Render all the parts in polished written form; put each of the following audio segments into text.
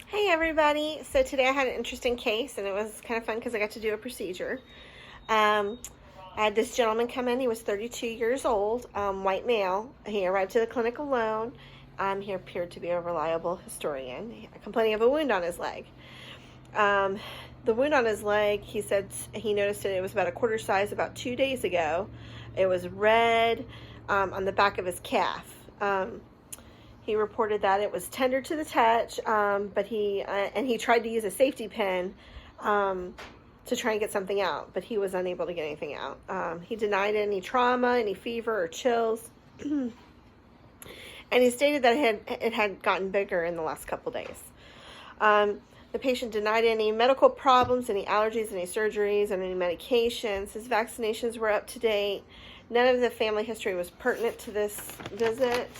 Hey everybody! So today I had an interesting case and it was kind of fun because I got to do a procedure. Um, I had this gentleman come in. He was 32 years old, white male. He arrived to the clinic alone. He appeared to be a reliable historian, complaining of a wound on his leg. Um, the wound on his leg, he said he noticed it was about a quarter size about 2 days ago. It was red on the back of his calf. He reported that it was tender to the touch, but he tried to use a safety pin to try and get something out, but he was unable to get anything out. He denied any trauma, any fever or chills, and he stated that it had gotten bigger in the last couple days. The patient denied any medical problems, any allergies, any surgeries, and any medications. His vaccinations were up to date. None of the family history was pertinent to this visit.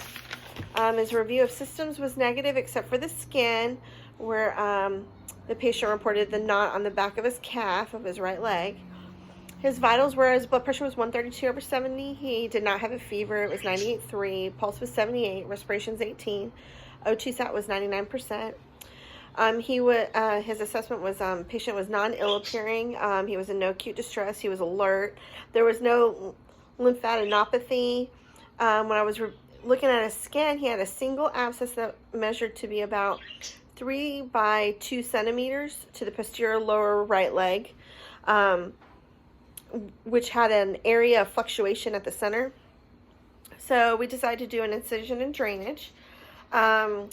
His review of systems was negative except for the skin, where the patient reported the knot on the back of his calf of his right leg. His vitals were, his blood pressure was 132/70. He did not have a fever. It was 98.3. Pulse was 78. Respiration's 18. O2 sat was 99%. His assessment was patient was non-ill appearing. He was in no acute distress. He was alert. There was no lymphadenopathy. When I was looking at his skin, he had a single abscess that measured to be about 3 by 2 centimeters to the posterior lower right leg, which had an area of fluctuation at the center. So we decided to do an incision and drainage. I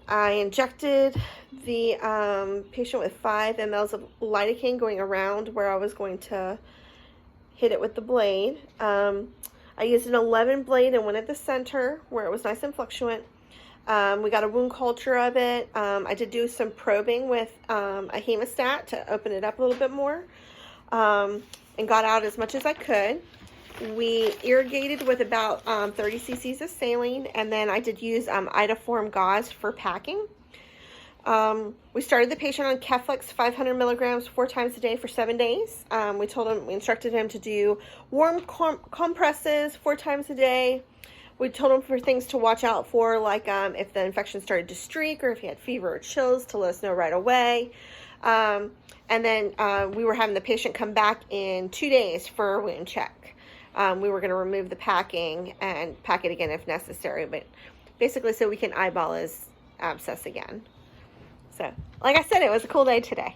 injected the patient with 5 mLs of lidocaine going around where I was going to hit it with the blade. I used an 11 blade and one at the center where it was nice and fluctuant. We got a wound culture of it. I did do some probing with a hemostat to open it up a little bit more, and got out as much as I could. We irrigated with about 30 cc's of saline, and then I did use Iodoform gauze for packing. We started the patient on Keflex 500 milligrams 4 times a day for 7 days. We instructed him to do warm compresses 4 times a day. We told him for things to watch out for, like if the infection started to streak or if he had fever or chills, to let us know right away. And then we were having the patient come back in 2 days for a wound check. We were going to remove the packing and pack it again if necessary, but basically so we can eyeball his abscess again. So, like I said, it was a cool day today.